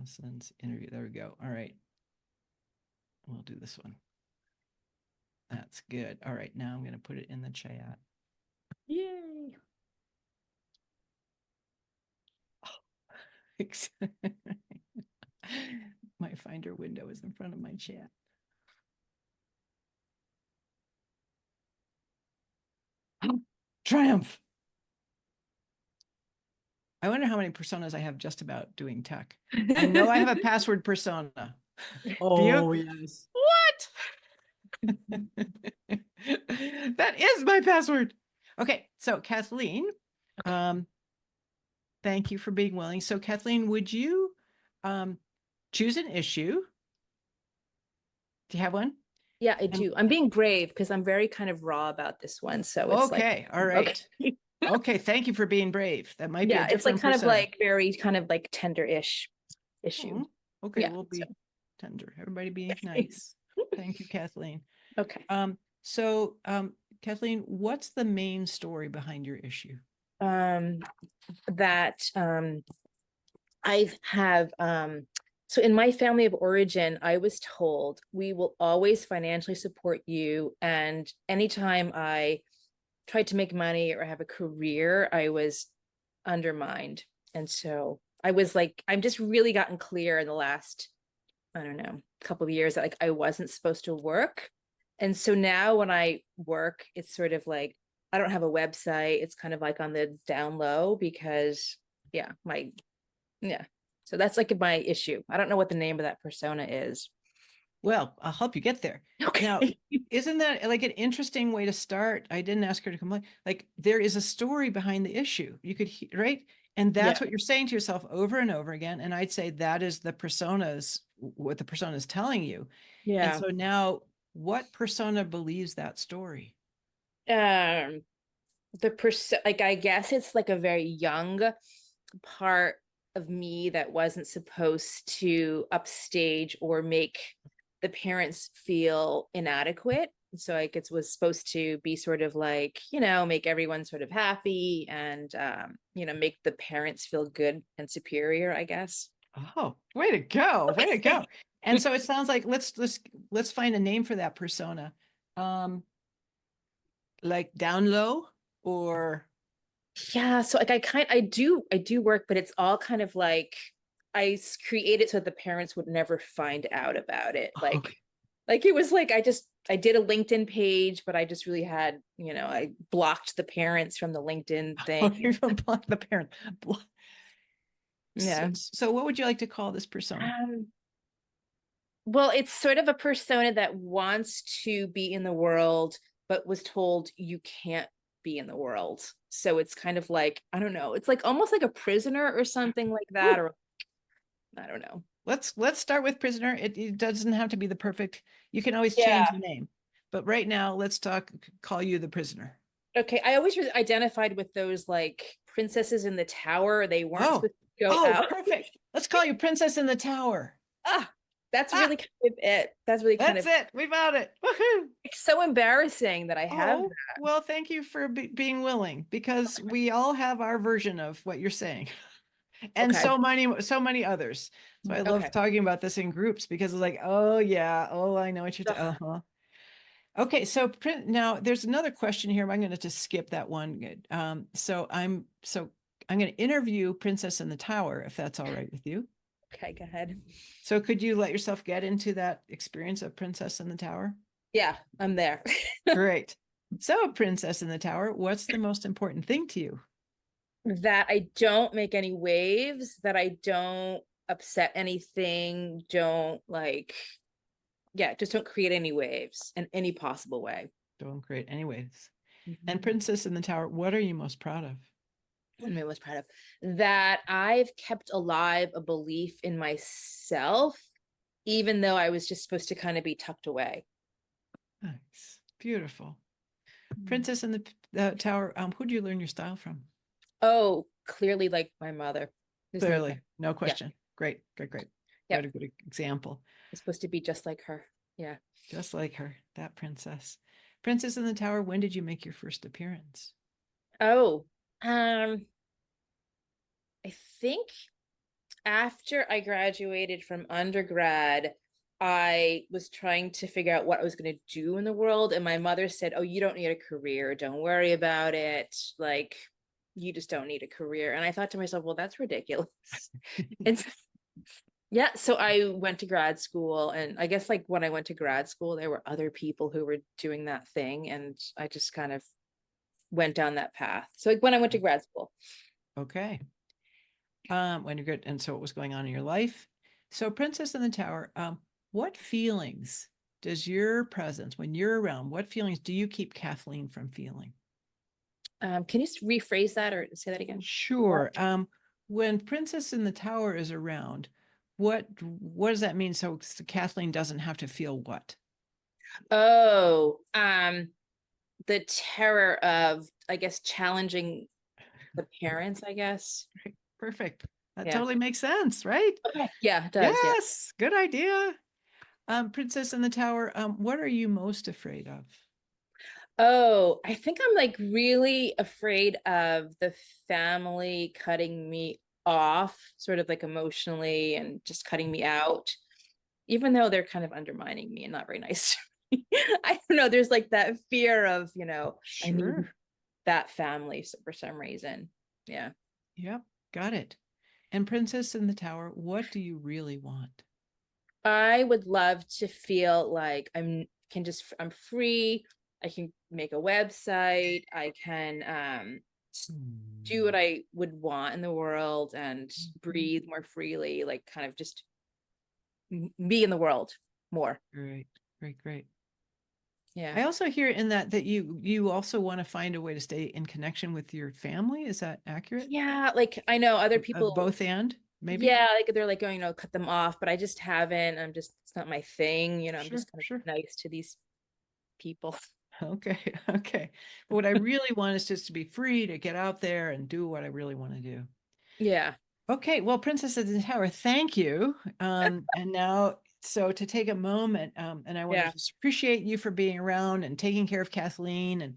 Essence interview. There we go. All right. We'll do this one. That's good. All right. Now I'm going to put it in the chat. Yay. My Finder window is in front of my chat. Triumph. I wonder how many personas I have just about doing tech. I know I have a password persona. Oh, yes. What? That is my password. Okay, so Kathleen, thank you for being willing. So Kathleen, would you choose an issue? Do you have one? Yeah, I do. I'm being brave because I'm very kind of raw about this one. So it's Okay, like, all right. okay. Okay, thank you for being brave. That might be a Yeah, it's like different kind of persona. like very kind of like tender-ish issue. Mhm. Okay, Yeah, we'll be so. tender. Everybody be nice. Thank you, Kathleen. Okay. So Kathleen, what's the main story behind your issue? That I have so in my family of origin, I was told we will always financially support you. And anytime I tried to make money or have a career, I was undermined. And so I was like, I've just really gotten clear in the last, I don't know, couple of years that like I wasn't supposed to work. And so now when I work, it's sort of like I don't have a website. It's kind of like on the down low because yeah, yeah. So that's like my issue. I don't know what the name of that persona is. Well, I'll help you get there. Okay. Now, isn't that like an interesting way to start? I didn't ask her to complain. Like there is a story behind the issue. You could, right? And that's Yeah. what you're saying to yourself over and over again. And I'd say that is what the persona is telling you. And Yeah. so now what persona believes that story? Like I guess it's like a very young part of me that wasn't supposed to upstage or make the parents feel inadequate. So like it was supposed to be sort of like, make everyone sort of happy and make the parents feel good and superior, I guess. Oh, way to go. Way to Okay. go. And so it sounds like let's find a name for that persona. Like down low or Yeah, so like I do work, but it's all kind of like create it so that the parents would never find out about it. okay. Like it was like I did a LinkedIn page, but I just really had, I blocked the parents from the LinkedIn thing. Even block the parent. Yeah. So what would you like to call this persona? Well, it's sort of a persona that wants to be in the world, but was told you can't be in the world. So it's kind of like, I don't know, it's like almost like a prisoner or something like that, Ooh. or I don't know. Let's start with prisoner. It doesn't have to be the perfect. You can always Yeah. change the name. But right now, call you the prisoner. Okay. I always identified with those like princesses in the tower. They weren't supposed to go out. Perfect. Let's call you Princess in the Tower. That's really kind of it. That's really kind That's of it. We found it. Woohoo. It's so embarrassing that I have that. Well, thank you for being willing because we all have our version of what you're saying. And Okay. so many others. So I love Okay. talking about this in groups because it's like, oh yeah, oh I know what you're talking. Okay, so now there's another question here. I'm going to just skip that one. So I'm going to interview Princess in the Tower, if that's all right with you. Okay, go ahead. So could you let yourself get into that experience of Princess in the Tower? Yeah, I'm there. Great. So Princess in the Tower, what's the most important thing to you? That I don't make any waves, that I don't upset anything, just don't create any waves in any possible way. Don't create any waves. And Princess in the Tower, what are you most proud of? What am I most proud of? That I've kept alive a belief in myself, even though I was just supposed to kind of be tucked away. Nice. Beautiful. Princess in the Tower, who do you learn your style from? Oh, clearly like my mother. There's Clearly, no question. Yeah. Great. Yep. What a good example. It's supposed to be just like her. Yeah. Just like her, that princess. Princess in the Tower, when did you make your first appearance? Oh, I think after I graduated from undergrad, I was trying to figure out what I was going to do in the world. And my mother said, "Oh, you don't need a career. Don't worry about it. Like, you just don't need a career. And I thought to myself, well, that's ridiculous. And yeah, so I went to grad school, and I guess like when I went to grad school, there were other people who were doing that thing, and I just kind of went down that path. So like when I went to grad school. Okay. When you're good, and so what was going on in your life? So Princess in the Tower, what feelings does your presence, when you're around, what feelings do you keep Kathleen from feeling? Can you rephrase that or say that again? Sure. When Princess in the Tower is around, what does that mean? So Kathleen doesn't have to feel what? Oh, the terror of, I guess, challenging the parents, I guess. Perfect. That Yeah. totally makes sense, right? Okay. Yeah, it does. Yeah. Yes, good idea. Princess in the Tower, what are you most afraid of? Oh, I think I'm like really afraid of the family cutting me off, sort of like emotionally and just cutting me out, even though they're kind of undermining me and not very nice to me. I don't know. There's like that fear of, I need Sure. that family for some reason. Yeah. Yep, got it. And Princess in the Tower, what do you really want? I would love to feel like I'm free. I can make a website. I can do what I would want in the world and breathe more freely, like kind of just be in the world more. Great, great, great. Yeah. I also hear in that you also want to find a way to stay in connection with your family. Is that accurate? Yeah, like I know other people. Of both and maybe? Yeah, like they're like going, cut them off, but I just haven't. It's not my thing. I'm Sure, just kind sure. of nice to these people. Okay, okay. But what I really want is just to be free to get out there and do what I really want to do. Yeah. Okay, well, Princess of the Tower, thank you. And now, so to take a moment, and I want to just appreciate you for being around and taking care of Kathleen.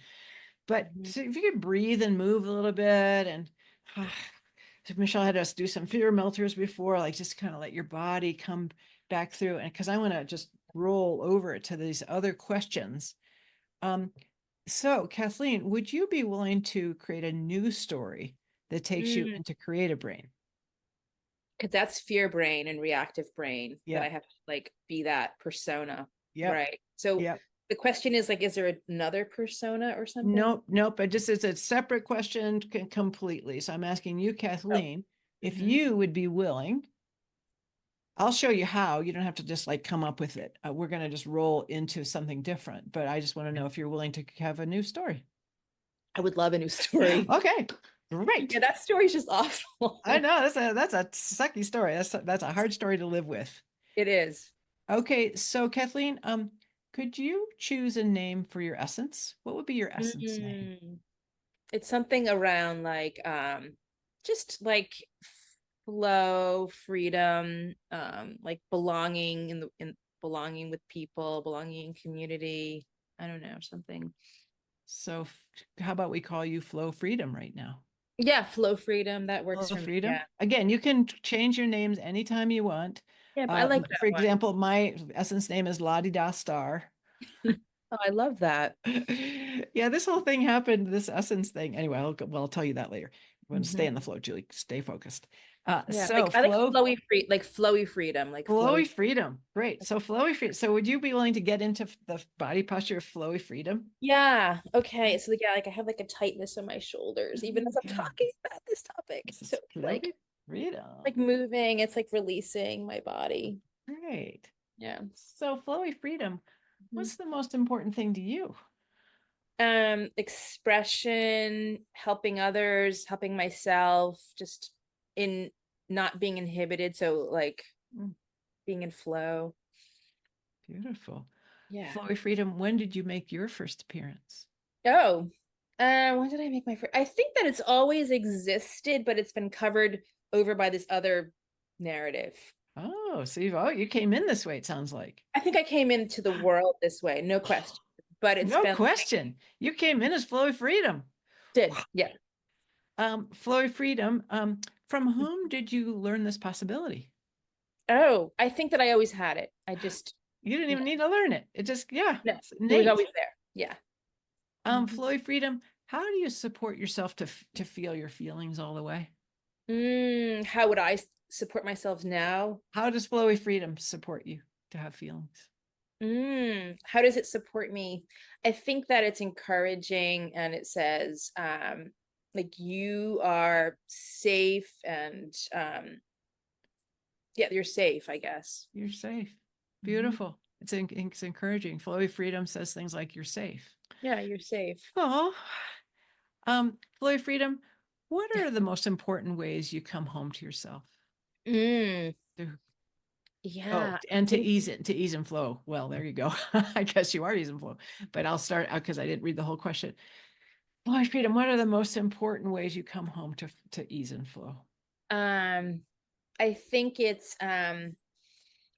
But so if you could breathe and move a little bit, and so Michelle had us do some fear melters before, like just kind of let your body come back through. And because I want to just roll over to these other questions. So Kathleen, would you be willing to create a new story that takes you into creative brain? Because that's fear brain and reactive brain that I Yeah. have to like be that persona. Yep. Right. So Yep. the question is like, is there another persona or something? Nope. But just it's a separate question completely. So I'm asking you, Kathleen, if you would be willing. I'll show you how. You don't have to just like come up with it. We're going to just roll into something different. But I just want to know if you're willing to have a new story. I would love a new story. Okay, great. Yeah, that story's just awful. I know that's a sucky story. That's a hard story to live with. It is. Okay, so Kathleen, could you choose a name for your essence? What would be your essence name? It's something around like just like flow, freedom, like belonging in belonging with people, belonging in community. I don't know, something. So how about we call you Flow Freedom right now? Yeah, flow freedom. That works Flow for me. Freedom. Yeah. Again, you can change your names anytime you want. Yeah, but I like that for one. example, my essence name is La Di Da Star. Oh, I love that. Yeah, this whole thing happened, this essence thing. Anyway, I'll tell you that later. I'm going to stay in the flow, Julie. Stay focused. Yeah, So like, I like flowy free, like flowy freedom, like flowy freedom. Great. So flowy freedom. So would you be willing to get into the body posture of flowy freedom? Yeah. Okay. So yeah, like I have like a tightness in my shoulders, even as I'm Yeah. talking about this topic. So it's like freedom. Like moving, it's like releasing my body. Great. Yeah. So flowy freedom. What's the most important thing to you? Expression, helping others, helping myself, just in not being inhibited. So like being in flow. Beautiful. Yeah. Flowy freedom. When did you make your first appearance? Oh, when did I make my first? I think that it's always existed, but it's been covered over by this other narrative. Oh, so you came in this way, it sounds like. I think I came into the world this way, no question. But it's no been question. You came in as flowy freedom. Yeah. Flowy freedom. From whom did you learn this possibility? Oh, I think that I always had it. You didn't even need to learn it. It just, no, it's it was always there. Yeah. Flowy freedom. how do you support yourself to feel your feelings all the way? How would I support myself now? How does flowy freedom support you to have feelings? How does it support me? I think that it's encouraging, and it says, like, you are safe, and yeah, you're safe, I guess. You're safe. Beautiful. It's encouraging. Flowy freedom says things like you're safe. Yeah, you're safe. Oh, flowy freedom. What are the most important ways you come home to yourself? Mm, To- yeah. and to ease and flow. Well, there you go. I guess you are easing flow, but I'll start out because I didn't read the whole question. Flowy freedom. What are the most important ways you come home to ease and flow? I think it's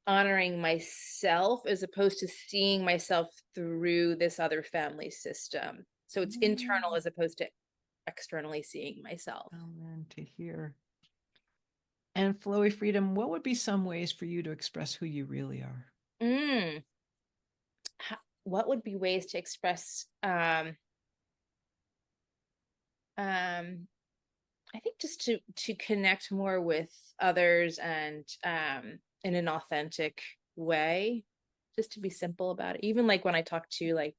honoring myself as opposed to seeing myself through this other family system. So it's internal as opposed to externally seeing myself. And to hear. And flowy freedom, what would be some ways for you to express who you really are? What would be ways to express I think just to connect more with others, and in an authentic way, just to be simple about it. Even like when I talk to, like,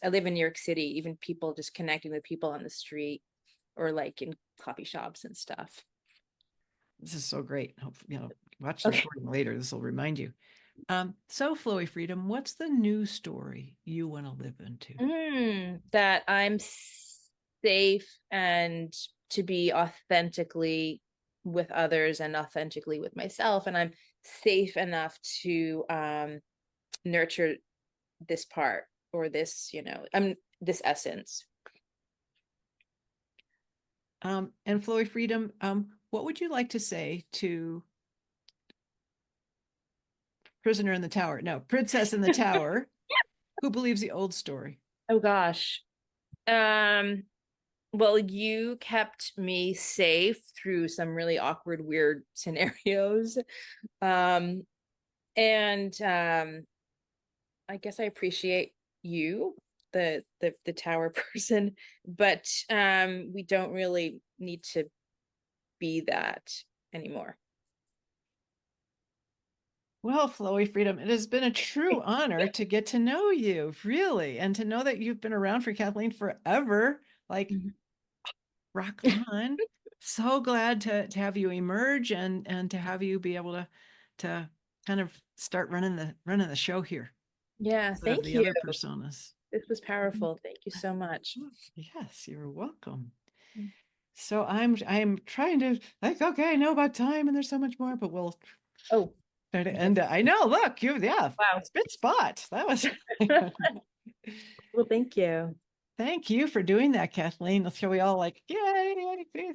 I live in New York City, even people, just connecting with people on the street or like in coffee shops and stuff. This is so great. Hope, watch the recording later. This will remind you. So flowy freedom, what's the new story you want to live into? That I'm safe, and to be authentically with others and authentically with myself, and I'm safe enough to nurture this part, or this, this essence. And flowy freedom, what would you like to say to prisoner in the tower? No, princess in the tower, who believes the old story? Oh gosh. Well, you kept me safe through some really awkward, weird scenarios. And I guess I appreciate you, the tower person, but we don't really need to be that anymore. Well, flowy freedom, it has been a true honor to get to know you, really, and to know that you've been around for Kathleen forever. Like, rock on. So glad to have you emerge and to have you be able to kind of start running the show here. Yeah, thank The you. other personas. This was powerful. Thank you so much. Yes, you're welcome. So I'm trying to, like, okay, I know about time and there's so much more, but we'll try to end it. I know, look, wow, spit spot. That was well, thank you. Thank you for doing that, Kathleen. Shall we all like, yay,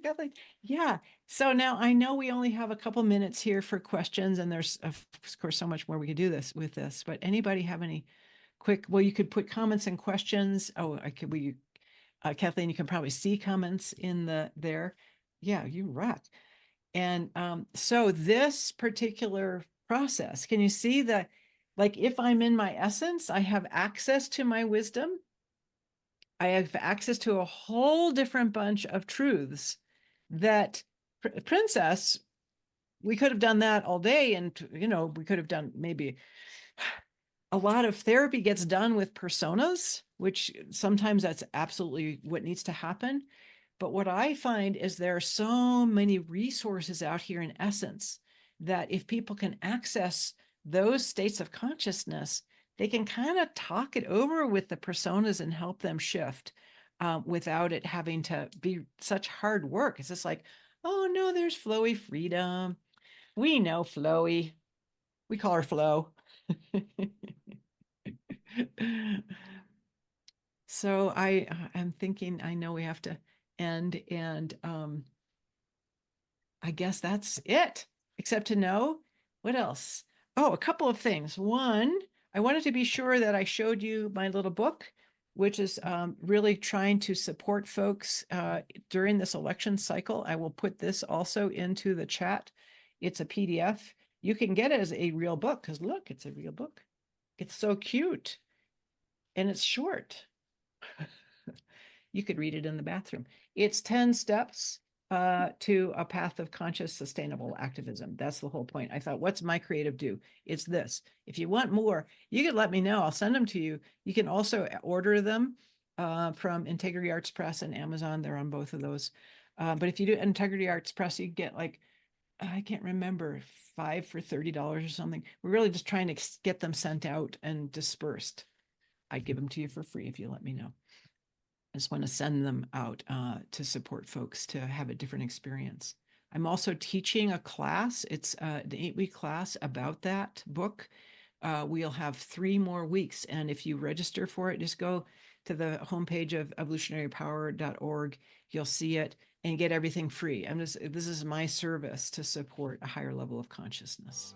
Kathleen? Yeah. So now I know we only have a couple minutes here for questions, and there's of course so much more we could do with this. But anybody have any quick? Well, you could put comments and questions. Oh, Kathleen, you can probably see comments in there. Yeah, you rock. And so this particular process, can you see that? Like, if I'm in my essence, I have access to my wisdom. I have access to a whole different bunch of truths that Princess, we could have done that all day. And, we could have done maybe a lot of therapy gets done with personas, which sometimes that's absolutely what needs to happen. But what I find is there are so many resources out here in essence that if people can access those states of consciousness, they can kind of talk it over with the personas and help them shift without it having to be such hard work. It's just like, oh no, there's flowy freedom. We know Flowy. We call her Flo. So I'm thinking, I know we have to end, and I guess that's it, except to know what else. Oh, a couple of things. One, I wanted to be sure that I showed you my little book, which is really trying to support folks during this election cycle. I will put this also into the chat. It's a PDF. You can get it as a real book, because look, it's a real book. It's so cute and it's short. You could read it in the bathroom. It's 10 steps to a path of conscious, sustainable activism. That's the whole point. I thought, what's my creative do? It's this. If you want more, you can let me know. I'll send them to you. You can also order them from Integrity Arts Press and Amazon. They're on both of those. But if you do Integrity Arts Press, you get like, I can't remember, 5 for $30 or something. We're really just trying to get them sent out and dispersed. I'd give them to you for free if you let me know. I just want to send them out to support folks to have a different experience. I'm also teaching a class. It's an 8-week class about that book. We'll have 3 more weeks. And if you register for it, just go to the homepage of evolutionarypower.org. You'll see it and get everything free. This is my service to support a higher level of consciousness.